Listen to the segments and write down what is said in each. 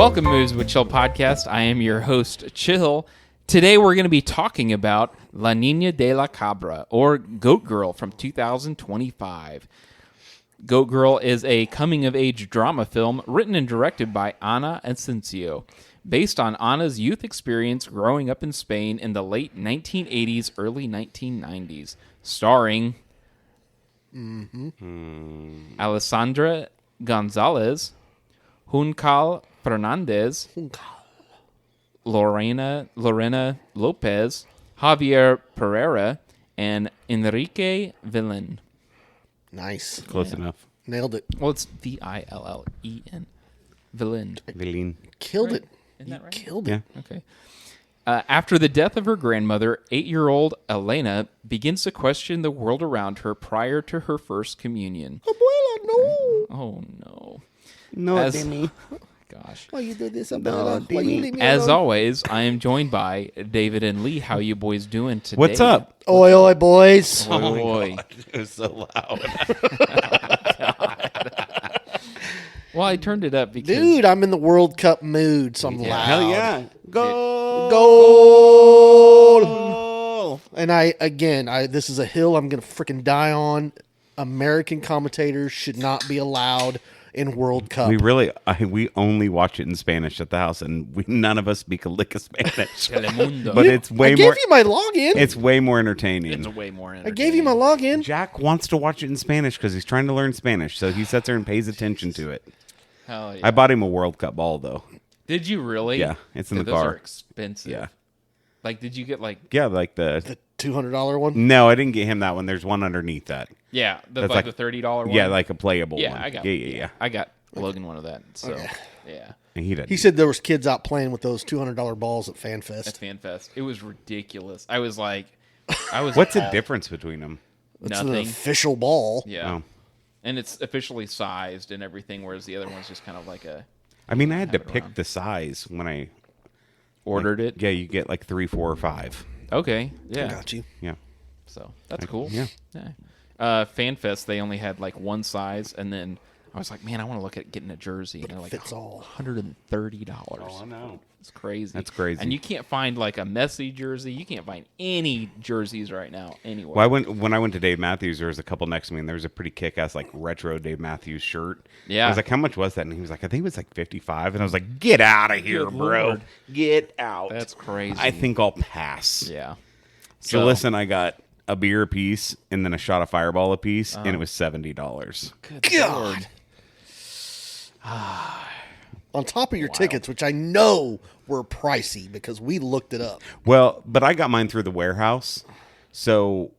Welcome, Moves with Chill podcast. I am your host, Chill. Today we're going to be talking about La Niña de la Cabra, or Goat Girl from 2025. Goat Girl is a coming-of-age drama film written and directed by Ana Asensio, based on Ana's youth experience growing up in Spain in the late 1980s, early 1990s, starring Alessandra González, Juncal Fernández, Lorena López, Javier Pereira, and Enrique Villén. Nice. Close enough. Nailed it. Well, it's Villen. Villén. Villén. Killed it. Isn't that right? Killed it. Yeah. Okay. After the death of her grandmother, 8-year-old Elena begins to question the world around her prior to her first communion. Abuela, no. Oh, no. No, As- Demi. Gosh. Why you do this, No, Abuela? Why you Demi. leave me As alone? always, I am joined by David and Lee. How you boys doing today? What's up? Oi, oi, boys. Oh, boy. It was so loud. Well, I turned it up because... Dude, I'm in the World Cup mood, so I'm Yeah. loud. Hell yeah. Go. Goal. And this is a hill I'm going to freaking die on. American commentators should not be allowed in World Cup. We only watch it in Spanish at the house, and none of us speak a lick of Spanish. Telemundo. But it's way I gave more. you my login. It's way more entertaining. It's way more I gave you my login. Jack wants to watch it in Spanish because he's trying to learn Spanish, so he sits there and pays attention to it. Hell yeah. I bought him a World Cup ball, though. Did you really? Yeah, it's in Dude, the those car. are expensive. Yeah. Like, did you get like... Yeah, like The $200 one. No, I didn't get him that one. There's one underneath that. Yeah, That's like the $30 one? Yeah, like a playable Yeah, one. I got Yeah. I got Logan one of that. So, Okay. yeah. And he did. He said there was kids out playing with those $200 balls at FanFest. At FanFest. It was ridiculous. I was like... What's the difference between them? It's an Nothing. official ball. Yeah. Oh. And it's officially sized and everything, whereas the other one's just kind of like a... I mean, I had to Have it pick around. the size when I Ordered it? Yeah, you get like 3, 4, or 5. Okay. I Yeah. got you. Yeah. So, that's cool. Yeah. FanFest, they only had like one size, and then I was like, man, I want to look at getting a jersey. And they're like, Fits all. $130. Oh, know. It's crazy. That's crazy. And you can't find like a Messi jersey. You can't find any jerseys right now anywhere. Well, when I went to Dave Matthews, there was a couple next to me, and there was a pretty kick-ass like retro Dave Matthews shirt. Yeah. I was like, how much was that? And he was like, I think it was like 55. And I was like, get out of here, Good bro. Lord. Get out. That's crazy. I think I'll pass. Yeah. So listen, I got a beer a piece and then a shot of Fireball a piece, and it was $70. Good God. Lord. On top of your tickets, which I know were pricey because we looked it up. Well, but I got mine through the warehouse. So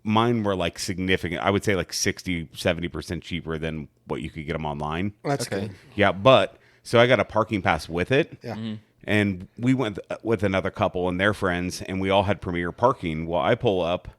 mine were like significant. I would say like 60, 70% cheaper than what you could get them online. That's Okay. good. Yeah, but so I got a parking pass with it. Yeah. And we went with another couple and their friends, and we all had Premier parking. Well, I pull up,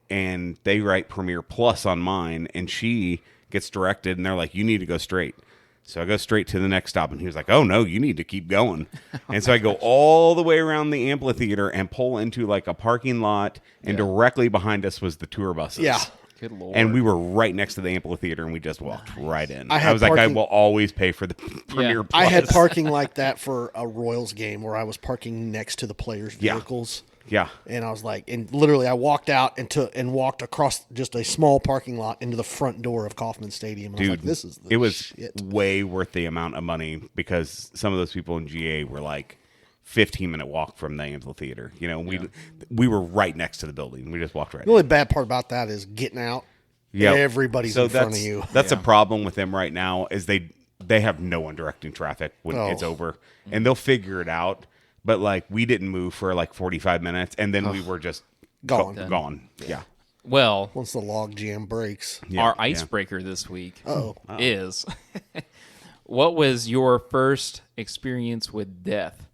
and they write Premier Plus on mine, and she gets directed, and they're like, you need to go straight. So I go straight to the next stop, and he was like, oh, no, you need to keep going. And so I go all the way around the amphitheater and pull into like a parking lot, and directly behind us was the tour buses. Yeah. Good Lord. And we were right next to the amphitheater, and we just walked right in. I I, had was like, I parking- will always pay for the Premier Plus. I had parking like that for a Royals game where I was parking next to the players' Yeah. vehicles. Yeah. And I was like, and literally I walked out and walked across just a small parking lot into the front door of Kauffman Stadium. And I was Dude, like, this is the it was shit. way worth the amount of money because some of those people in GA were like 15-minute walk from the amphitheater. You know, we were right next to the building. We just walked right The only bad part about that is getting out. Yeah. Everybody's in front of you. That's a problem with them right now is they have no one directing traffic when it's over. And they'll figure it out. But like we didn't move for like 45 minutes and then we were just Gone. Gone. Yeah. well, Once the log jam breaks. Yeah, our yeah. icebreaker this week Uh-oh. is what was your first experience with death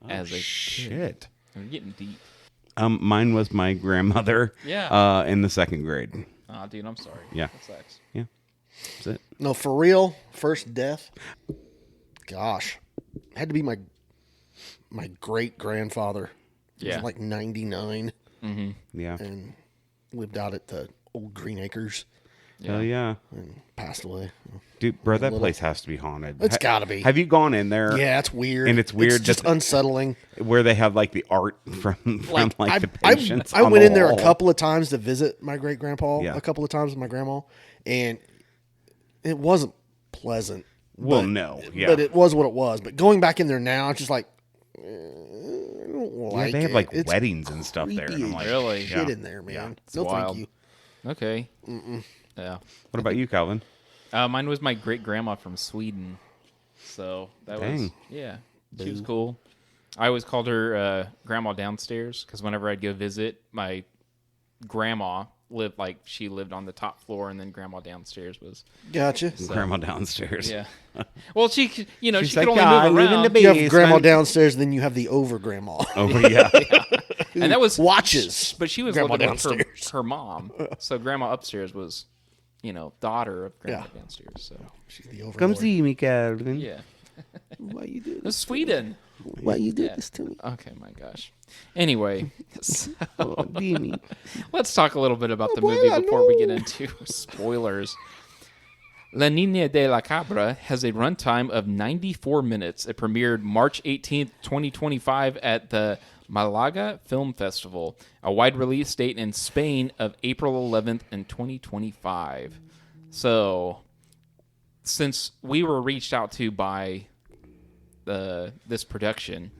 as a kid? Shit. I'm getting deep. Mine was my grandmother Yeah. in the 2nd grade. Oh, dude, I'm sorry. Yeah. That sucks. Yeah. That's it. No, for real, first death. Gosh. Had to be my great grandfather. He Yeah. was like 99 Yeah. and lived out at the old Green Acres. Hell yeah. and passed away. Dude, bro, that place has to be haunted. It's gotta be. Have you gone in there? Yeah, it's weird. And it's weird It's just that- unsettling. Where they have like the art from the patients. I on went the in there a wall. couple of times to visit my great grandpa. Yeah. A couple of times with my grandma, and it wasn't pleasant. Well, but, no, yeah. but it was what it was. But going back in there now, it's just like I don't Yeah, like they have it. like It's weddings and stuff there. And creepy I'm as like, Really? shit yeah. in there, man. Yeah. No, wild. thank you. Okay. Yeah. What about you, Calvin? Mine was my great grandma from Sweden. So that was Dang. yeah. She was cool. I always called her grandma downstairs because whenever I'd go visit, my grandma she lived on the top floor, and then grandma downstairs was Gotcha. Grandma downstairs. yeah. Well, she could, She's she could like, only "Yeah, I move live in around, the You have basement." grandma downstairs, and then you have the over grandma. Oh yeah. and that was Watches. But she was grandma living with downstairs. her mom, so grandma upstairs was, daughter of grandma Yeah. downstairs. So She's the overlord. Come see me, Calvin. yeah, Why you do it was this? Sweden. Why you do Yeah. this to me? Okay, my gosh. Anyway, so Oh, Beanie. let's talk a little bit about the movie before we get into spoilers. La Niña de la Cabra has a runtime of 94 minutes. It premiered March 18th, 2025 at the Malaga Film Festival, a wide release date in Spain of April 11th in 2025. So, since we were reached out to by this production,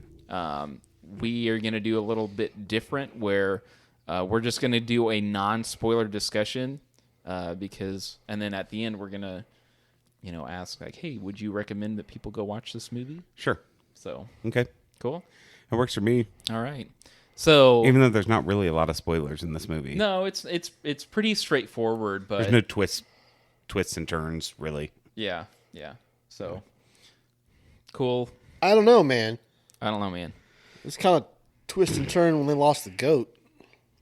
we are going to do a little bit different where we're just going to do a non-spoiler discussion and then at the end we're going to ask like, hey, would you recommend that people go watch this movie? Sure. So Okay. cool. That works for me. All right. So Even though there's not really a lot of spoilers in this movie. no, it's pretty straightforward, but There's no twists and turns, really. yeah. So cool. I don't know, man. I don't know, man. It's kind of twist and turn when they lost the goat.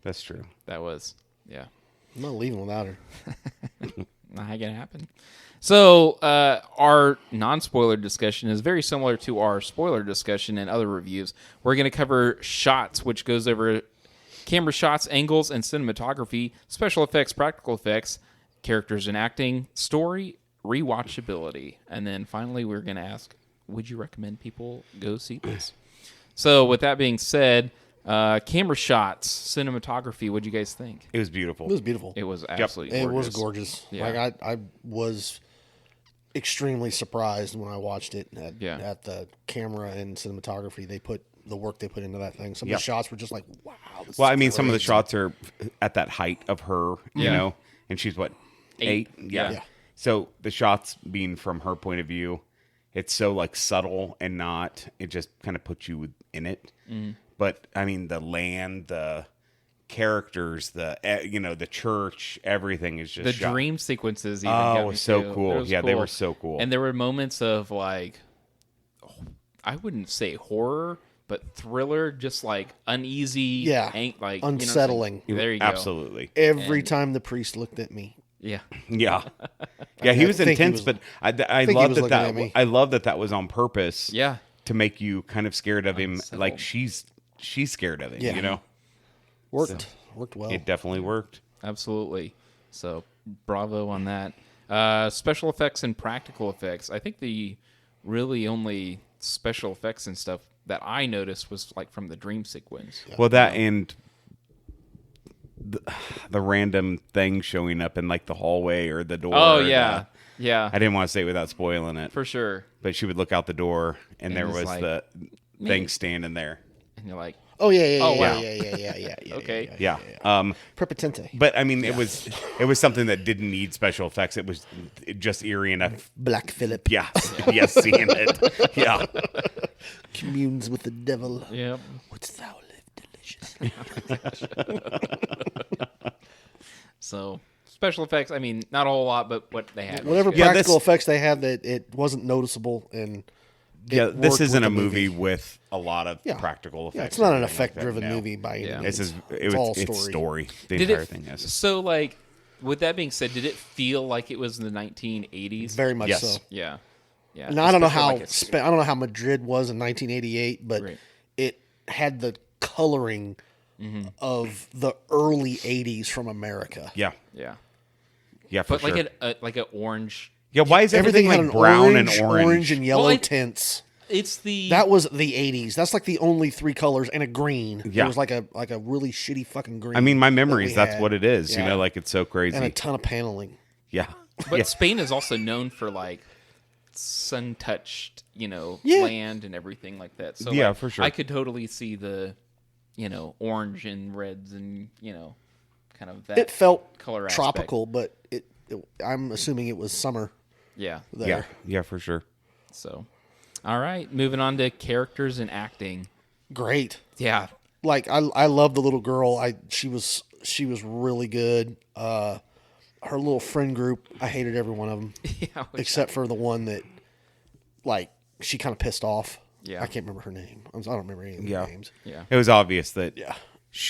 That's true. That was yeah. I'm not leaving without her. Not gonna happen. So our non-spoiler discussion is very similar to our spoiler discussion and other reviews. We're going to cover shots, which goes over camera shots, angles, and cinematography, special effects, practical effects, characters and acting, story, rewatchability, and then finally we're going to ask, would you recommend people go see this? So with that being said, camera shots, cinematography, what'd you guys think? It was beautiful. It was beautiful. It was absolutely It gorgeous. was gorgeous. Yeah. Like I was extremely surprised when I watched it at the camera and cinematography. They put the work they put into that thing. Some of Yep. the shots were just like, wow. This Well, is I mean, some of the great. shots are at that height of her, you Yeah. know, and she's what, 8? Yeah. Yeah. So the shots being from her point of view, it's so like subtle and not, it just kind of puts you in it. But I mean, the land, the characters, the church, everything is just The shot. dream sequences even Oh, got it me was so too. cool. It was Yeah, they were so cool. And there were moments of like, I wouldn't say horror, but thriller, just like uneasy, Yeah. like Unsettling. There you go. Absolutely. Every time the priest looked at me. Yeah, Yeah. Yeah, he was think he intense, was- but I think he love was that looking at me. I love that was on purpose. yeah. To make you kind of scared of him, Unsettled. like she's scared of him, Yeah. you know? Worked well. It definitely worked. Absolutely. So bravo on that. Special effects and practical effects. I think the really only special effects and stuff that I noticed was like from the dream sequence. Well, that and the random thing showing up in like the hallway or the door. Oh or yeah, yeah, I didn't want to say it without spoiling it, for sure. but she would look out the door and there it was was like, the thing standing there. And you're like, Oh yeah. Oh, wow. Yeah. Okay. Yeah. Prepotente. But I mean, it was something that didn't need special effects. It was just eerie enough. Black Phillip Yeah. Yes, seeing it. Yeah. communes with the devil. yep. Wouldst thou live deliciously? So special effects. I mean, not a whole lot, but what they had. was Whatever good. Yeah, practical this- effects they had, that it wasn't noticeable and Yeah, this worked isn't with a the movie with a lot of Yeah. practical effects. Yeah, it's not or an anything like that, effect-driven no. movie by any Yeah. means. It's all it's story. The Did entire it? thing is. So like, with that being said, did it feel like it was in the 1980s? Very much Yes. so. Yeah. Yeah. And I don't know Especially, how like, I don't know how Madrid was in 1988, but Right. it had the coloring Mm-hmm. of the early 80s from America. Yeah. yeah. Yeah, for but sure. like an orange. Yeah, why is everything had like an brown and orange orange? and yellow Well, tints. It's the That was the 80s. That's like the only 3 colors and a green. Yeah. It was like a really shitty fucking green. I mean, my that memories, we that's had. what it is. You Yeah. know, like it's so crazy. And a ton of paneling. Yeah. But Yeah. Spain is also known for like sun-touched, Yeah. land and everything like that. So Yeah, like, for sure. I could totally see the, orange and reds and kind of that. It felt color aspect. tropical, but I'm assuming it was summer Yeah. there. Yeah. Yeah, for sure. So, all right, moving on to characters and acting. Great. Yeah. Like I love the little girl. She was really good. Her little friend group, I hated every one of them Yeah. except for the one that like she kind of pissed off. Yeah. I can't remember her name. I don't remember any of the Yeah. names. Yeah. It was obvious that Yeah.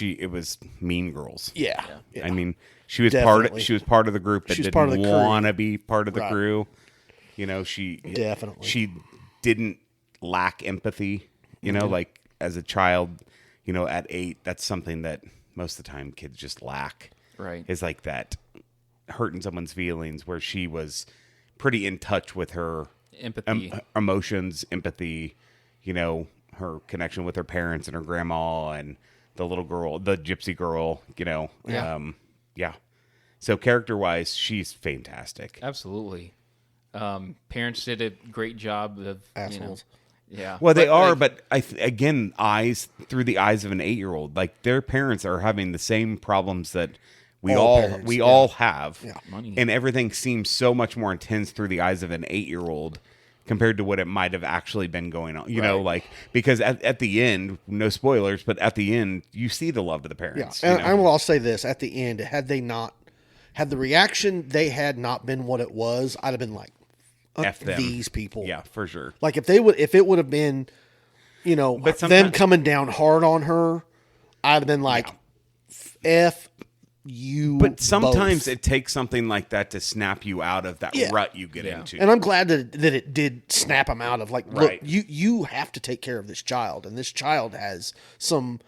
it was Mean Girls. Yeah. I mean, she was Definitely. part of the group that She was part of didn't the crew. want to be part of the Right. crew. Definitely. She didn't lack empathy, like as a child, at 8, that's something that most of the time kids just lack. Right. Is like that hurting someone's feelings, where she was pretty in touch with her Empathy. emotions, empathy, her connection with her parents and her grandma and the little girl, the gypsy girl, Yeah. Yeah. So character-wise, she's fantastic. Absolutely. Parents did a great job of Assholes. Yeah. Well, they are, like, but again, through the eyes of an 8-year-old. Like their parents are having the same problems that we All all parents, have. Yeah. Money. And everything seems so much more intense through the eyes of an 8-year-old compared to what it might have actually been going on. You know, like because at the end, no spoilers, but at the end, you see the love of the Yeah. parents. And I'll say this at the end, had the reaction they had not been what it was, I'd have been like, F them. these people. Yeah, for sure. Like if it would have been, them sometimes- coming down hard on her, I'd have been like, F you. But sometimes both. it takes something like that to snap you out of that Yeah. rut you get into. And I'm glad that it did snap him out of like, Right. look, you have to take care of this child, and this child has some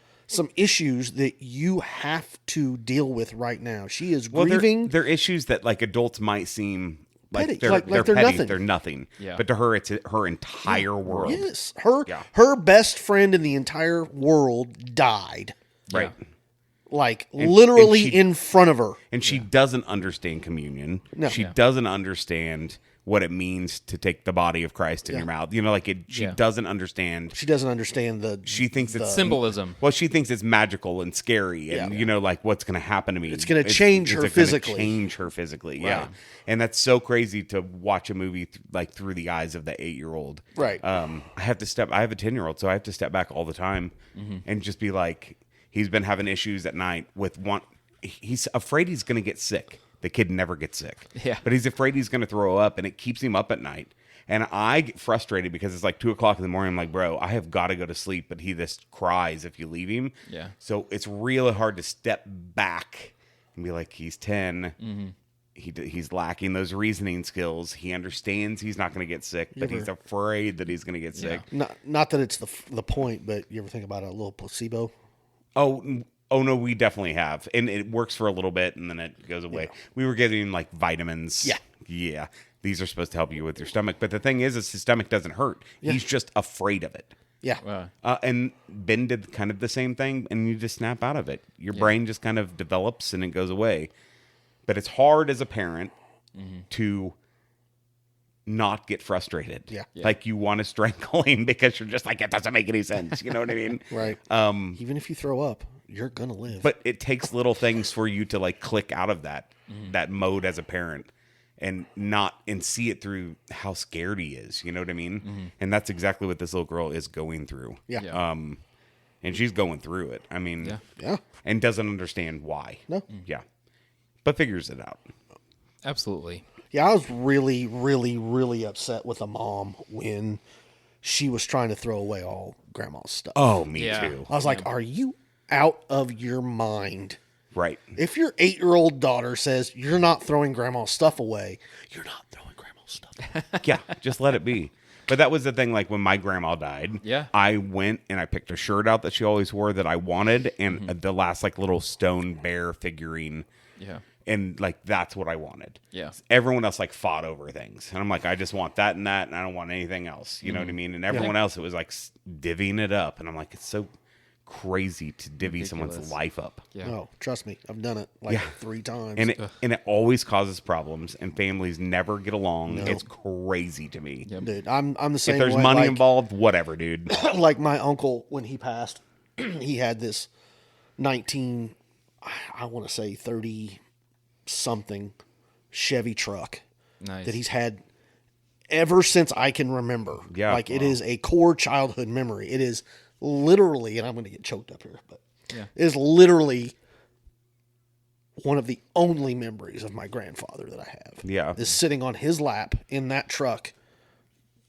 issues that you have to deal with right now. She is grieving. They're issues that like adults might seem like Petty, they're like they're petty, nothing. they're nothing. Yeah. But to her, it's her entire world. Yes, Yeah. her best friend in the entire world died, Right. like literally she- in front of her. And she doesn't understand communion. No. She Yeah. doesn't understand what it means to take the body of Christ in your mouth. She Yeah. doesn't understand. She doesn't understand She thinks it's symbolism. Well, she thinks it's magical and scary, and like what's going to happen to me. It's gonna change her gonna physically. Change her physically, yeah. And that's so crazy to watch a movie through the eyes of the 8-year-old. Right. I have a 10-year-old, so I have to step back all the time and just be like, he's been having issues at night with one. He's afraid he's going to get sick. The kid never gets sick. Yeah. But he's afraid he's going to throw up, and it keeps him up at night. And I get frustrated because it's like 2:00 in the morning. I'm like, bro, I have got to go to sleep. But he just cries if you leave him. Yeah. So it's really hard to step back and be like, he's 10. He's lacking those reasoning skills. He understands he's not going to get sick, but he's afraid that he's going to get sick. Not that it's the point, but you ever think about a little placebo? Oh no, we definitely have, and it works for a little bit, and then it goes away. We were getting like vitamins. Yeah. These are supposed to help you with your stomach, but the thing is his stomach doesn't hurt. He's just afraid of it. Yeah. And Ben did kind of the same thing, and you just snap out of it. Your brain just kind of develops, and it goes away. But it's hard as a parent to not get frustrated. Yeah. Like you want to strangle him because you're just like, it doesn't make any sense. You know what I mean? Right. Even if you throw up, you're gonna live. But it takes little things for you to like click out of that mode as a parent and see it through how scared he is. You know what I mean? And that's exactly what this little girl is going through. Yeah. And she's going through it. I mean, Yeah. and doesn't understand why. No. Yeah. But figures it out. Absolutely. Yeah, I was really, really, really upset with a mom when she was trying to throw away all grandma's stuff. Oh, me Yeah. too. I was like, are you out of your mind? Right. If your 8-year-old daughter says you're not throwing grandma's stuff away, you're not throwing grandma's stuff away. Yeah. Just let it be. But that was the thing, like when my grandma died, I went and I picked a shirt out that she always wore that I wanted, and the last like little stone bear figurine. Yeah. And like, that's what I wanted. Yeah. Everyone else like fought over things. And I'm like, I just want that, and I don't want anything else. You know what I mean? And everyone else, it was like divvying it up. And I'm like, it's so crazy to divvy someone's life up. Yeah. No, trust me, I've done it like 3 times. And it always causes problems, and families never get along. No. It's crazy to me. Yep. Dude, I'm the same If there's way. money involved, whatever, dude. Like my uncle, when he passed, he had this 30-something Chevy truck Nice. that he's had ever since I can remember. Yeah. Like it is a core childhood memory. It is literally, and I'm going to get choked up here, but it is literally one of the only memories of my grandfather that I have. Yeah. Is sitting on his lap in that truck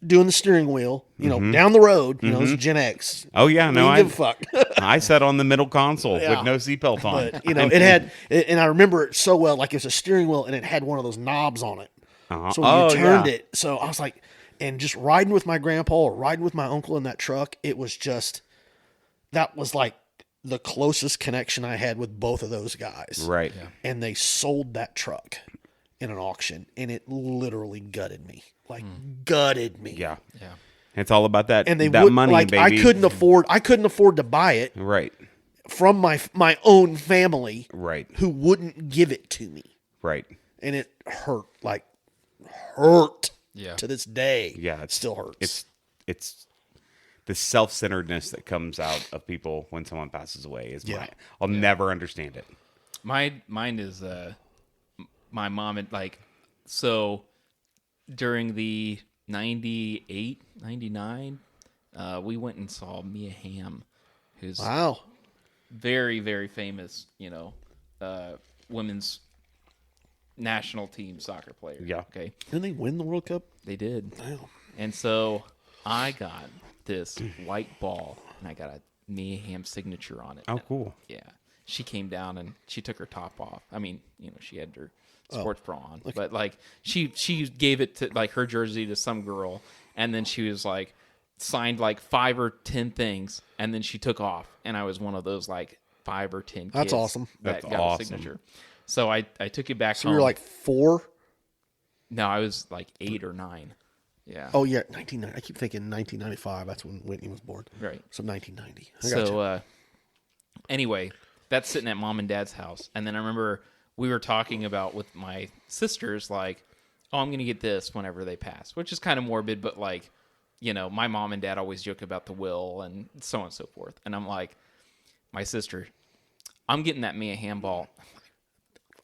doing the steering wheel, down the road, it's Gen X. Oh, yeah. No, I give a fuck. I sat on the middle console with no seatbelt on. But, it had, and I remember it so well, like it was a steering wheel and it had one of those knobs on it. So when you turned it, so I was like, and just riding with my grandpa or riding with my uncle in that truck, it was just, that was like the closest connection I had with both of those guys. Right. Yeah. And they sold that truck in an auction, and it literally gutted me. Like, gutted me. Yeah. Yeah. It's all about that, And they that would, money, like, baby. I couldn't afford to buy it Right. from my own family Right. who wouldn't give it to me. Right. And it hurt Yeah. to this day. Yeah. It still hurts. It's the self-centeredness that comes out of people when someone passes away is mine. I'll never understand it. Mine is my mom had so during the 98, 99, we went and saw Mia Hamm, who's Wow. very, very famous, women's national team soccer player. Yeah. Okay. Didn't they win the World Cup? They did. Wow. And so I got this white ball, and I got a Mia Hamm signature on it. Oh, cool. Yeah. She came down and she took her top off. I mean, she had her sports bra on, but she gave it to her jersey to some girl, and then she was signed 5 or 10 things, and then she took off, and I was one of those 5 or 10 kids. That's awesome. That That's got awesome. a signature. So I took it back So home. you were 4? No, I was 8 or 9. Yeah. Oh, yeah, 1990. I keep thinking 1995. That's when Whitney was born. Right. So 1990. I gotcha. So anyway, that's sitting at mom and dad's house, and then I remember we were talking about with my sisters oh, I'm gonna get this whenever they pass, which is kind of morbid, but my mom and dad always joke about the will and so on and so forth, and I'm like, my sister, I'm getting that Mia Hamm ball.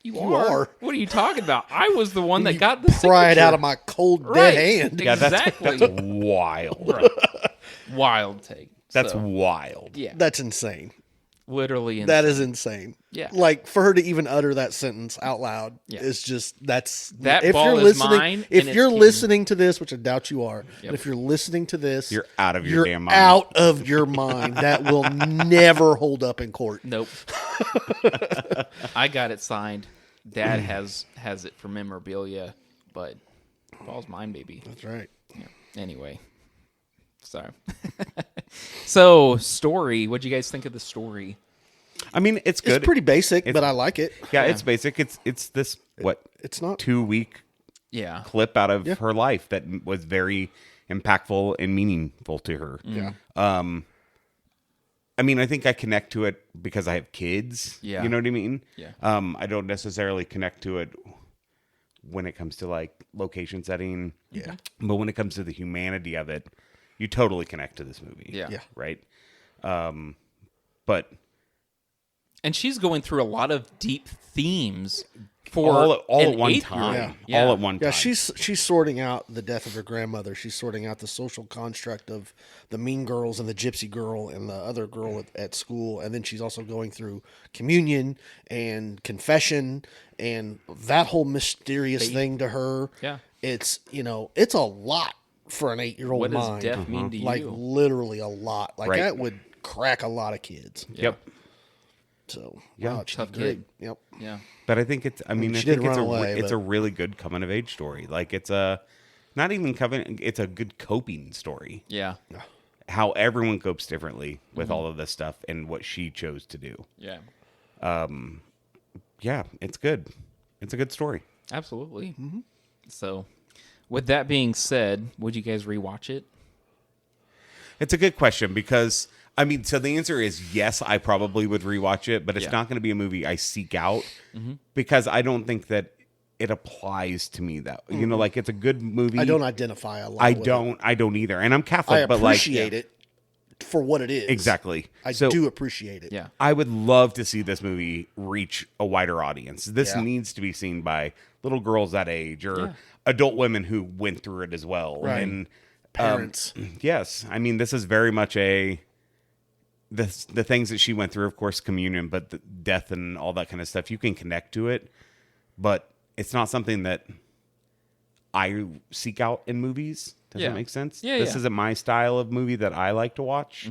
You are? What are you talking about? I was the one that got the pry it signature. out of my cold dead hand. Yeah, Exactly. that's wild. Right. Wild take. That's So, wild. yeah, That's insane. literally insane. That is insane. Yeah. For her to even utter that sentence out loud is just That if ball you're is listening, mine, if and it's you're keeping- listening to this, which I doubt you are, Yep. but if you're listening to this, You're out of your you're damn mind. out of your mind. That will never hold up in court. Nope. I got it signed. Dad has it for memorabilia, but ball's mine, baby. That's right. Yeah. Anyway, sorry. So, story. What'd you guys think of the story? I mean, it's good. It's pretty basic, but I like it. Yeah, it's basic. It's this It's not 2-week Yeah. clip out of her life that was very impactful and meaningful to her. Yeah. I mean, I think I connect to it because I have kids. Yeah. You know what I mean? Yeah. I don't necessarily connect to it when it comes to location setting. Yeah. But when it comes to the humanity of it, you totally connect to this movie. Yeah. Yeah. Right. But And she's going through a lot of deep themes for all an at one 8-year-old. time. Yeah. All at one time. Yeah, she's sorting out the death of her grandmother. She's sorting out the social construct of the mean girls and the gypsy girl and the other girl at school. And then she's also going through communion and confession and that whole mysterious thing to her. Yeah. It's, it's a lot for an 8-year-old What does mind. death mean to Like you? literally a lot. Like Right. that would crack a lot of kids. Yep. So, Yeah. wow, she Tough did great. kid. Yep. Yeah. But I think it's. I mean, I she think did it's run away, it's but- a really good coming of age story. It's a not even coming. It's a good coping story. Yeah. How everyone copes differently with all of this stuff and what she chose to do. Yeah. Yeah, it's good. it's a good story. Absolutely. Mm-hmm. So, with that being said, would you guys rewatch it? It's a good question because, I mean, so the answer is yes, I probably would rewatch it, but it's not going to be a movie I seek out because I don't think that it applies to me that, you know, like it's a good movie. I don't identify a lot. I don't either. And I'm Catholic, I but like. appreciate it for what it is. Exactly. I do appreciate it. Yeah. I would love to see this movie reach a wider audience. This Yeah. needs to be seen by little girls that age or adult women who went through it as well. Right. And Parents. yes, I mean, this is very much the things that she went through, of course, communion, but the death and all that kind of stuff, you can connect to it, but it's not something that I seek out in movies. Does that make sense? Yeah, this isn't my style of movie that I like to watch.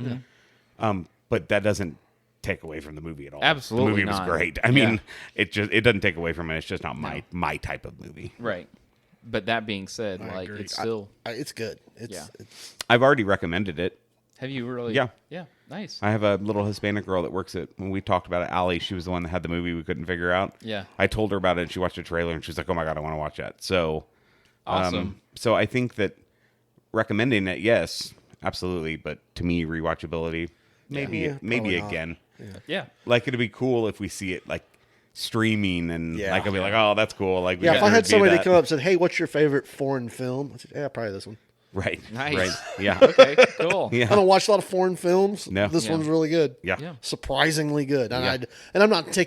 But that doesn't take away from the movie at all. Absolutely the movie not. was great. I mean, it doesn't take away from it. It's just not my type of movie. Right. But that being said, like agree. it's still. It's good. Yeah. It's I've already recommended it. Have you really? Yeah. Yeah. Nice. I have a little Hispanic girl that works at, when we talked about it, Allie, she was the one that had the movie we couldn't figure out. Yeah. I told her about it and she watched the trailer and she's like, oh my God, I want to watch that. So, Awesome. So I think that recommending it, yes, absolutely. But to me, rewatchability, maybe probably not. again. Yeah. Like it'd be cool if we see it like streaming and Yeah. like I'd be like, oh, that's cool. Like we if got I to had review somebody that. to come up and said, "Hey, what's your favorite foreign film?" I said, "Yeah, probably this one." Right. Nice. Right. Yeah. Okay. Cool. Yeah. I don't watch a lot of foreign films. No. This Yeah. one's really good. Yeah. Yeah. Surprisingly good. And Yeah.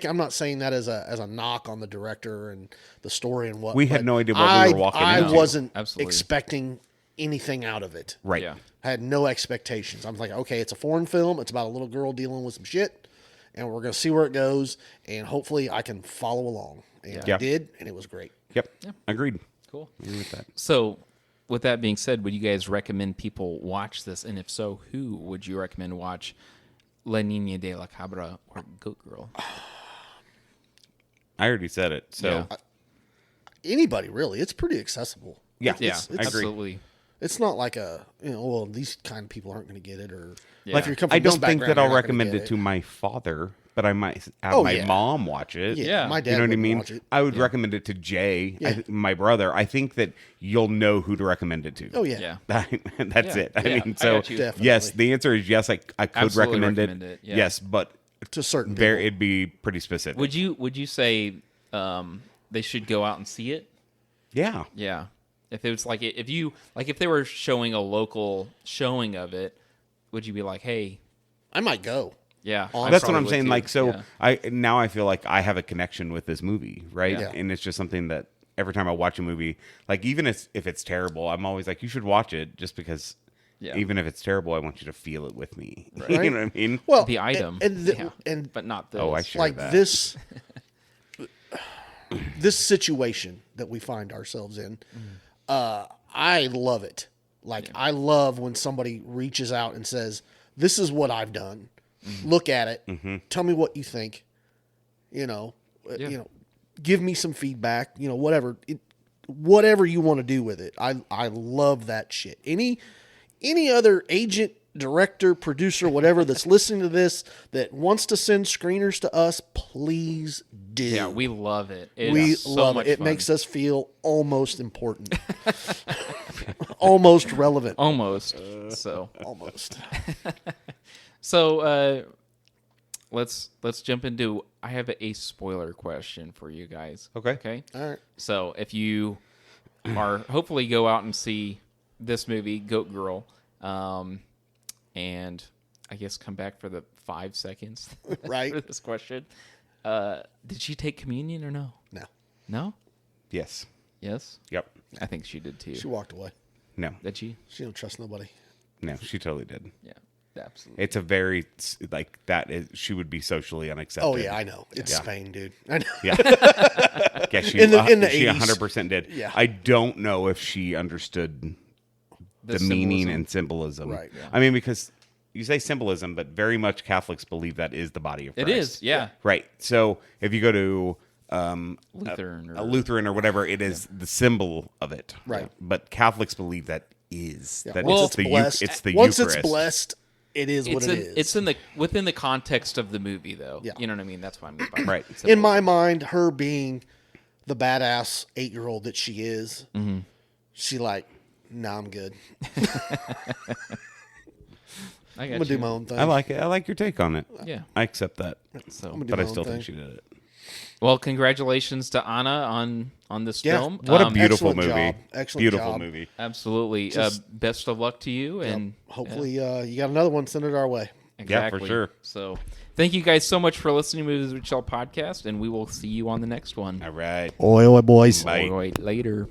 I'm not saying that as a knock on the director and the story and what. We had but no idea what we were walking I into. wasn't Absolutely. expecting anything out of it. Right. Yeah. I had no expectations. I'm like, okay, it's a foreign film. It's about a little girl dealing with some shit, and we're gonna see where it goes, and hopefully I can follow along. And Yeah. I did, and it was great. Yep. Agreed. Cool. Agree with that. So, with that being said, would you guys recommend people watch this? And if so, who would you recommend watch La Niña de la Cabra or Goat Girl? I already said it. So Yeah. Anybody really? It's pretty accessible. yeah, Yeah, It's- I agree. absolutely. It's not like well, these kind of people aren't going to get it, or Yeah. like if you come from I this don't think background, that I'll you're not gonna recommend get it to my father, but I might have Oh, my yeah. mom watch it. Yeah. my dad. You know what I wouldn't mean? Watch it. I would recommend it to Jay, Yeah. my brother. I think that you'll know who to recommend it to. Oh yeah. Yeah. That's Yeah. it. I Yeah, mean, I so got you. Definitely. yes, the answer is yes. I could Absolutely recommend recommend it. it, yeah. Yes, but To certain people. there it'd be pretty specific. Would you say they should go out and see it? Yeah. Yeah. If it was like if they were showing a local showing of it, would you be like, hey, I might go. yeah, I That's probably what I'm would saying. too. Like, so Yeah. I feel like I have a connection with this movie, right? Yeah. And it's just something that every time I watch a movie, like even if it's terrible, I'm always like, you should watch it just because. Yeah. Even if it's terrible, I want you to feel it with me. Right. You know what I mean? Well, the item, and but not this. Oh, I share like that. this this situation that we find ourselves in, I love it. Like I love when somebody reaches out and says, "This is what I've done. Look at it. Tell me what you think. You know, give me some feedback. You know, whatever you want to do with it. I love that shit. Any other agent, director, producer, whatever that's listening to this that wants to send screeners to us, please do. Yeah, we love it. It's We so love much it. It fun. makes us feel almost important, almost relevant, almost. So almost. let's jump into. I have a spoiler question for you guys. Okay. Okay. All right. So if you are hopefully go out and see this movie, Goat Girl, and I guess come back for the 5 seconds Right. for this question. Did she take communion or no? No, No? Yes. Yes? Yep. I think she did too. she walked away. No. Did she? She don't trust nobody. No. She totally did. Yeah. Absolutely. It's a very like that is. She would be socially unaccepted. Oh yeah, I know. It's Yeah. Spain, dude. I know. Yeah. Yeah. She In the she 80s. 100% did. Yeah. I don't know if she understood the meaning symbolism. and symbolism. Right, yeah. I mean, because you say symbolism, but very much Catholics believe that is the body of Christ. It is, yeah. Right. So if you go to Lutheran a or Lutheran or whatever, it is the symbol of it. Right. But Catholics believe that is Yeah. that Once it's the blessed, it's the once Eucharist. it's blessed, it is what it is. It's in the within the context of the movie though. Yeah. You know what I mean? That's what I mean by Right. symbolism. in my mind, her being the badass 8-year-old that she is, she like, nah, I'm good. I'm gonna do my own thing. I like it. I like your take on it. Yeah. I accept that. So, But I still think she did it. well, congratulations to Anna on this film. What a beautiful excellent movie. job. Excellent Beautiful job. movie. Absolutely. Best of luck to you, and Hopefully, you got another one. Send it our way. exactly. Yeah, for sure. So, thank you guys so much for listening to the Rich podcast, and we will see you on the next one. All right. Oi, oi, boys. Bye. All right, later.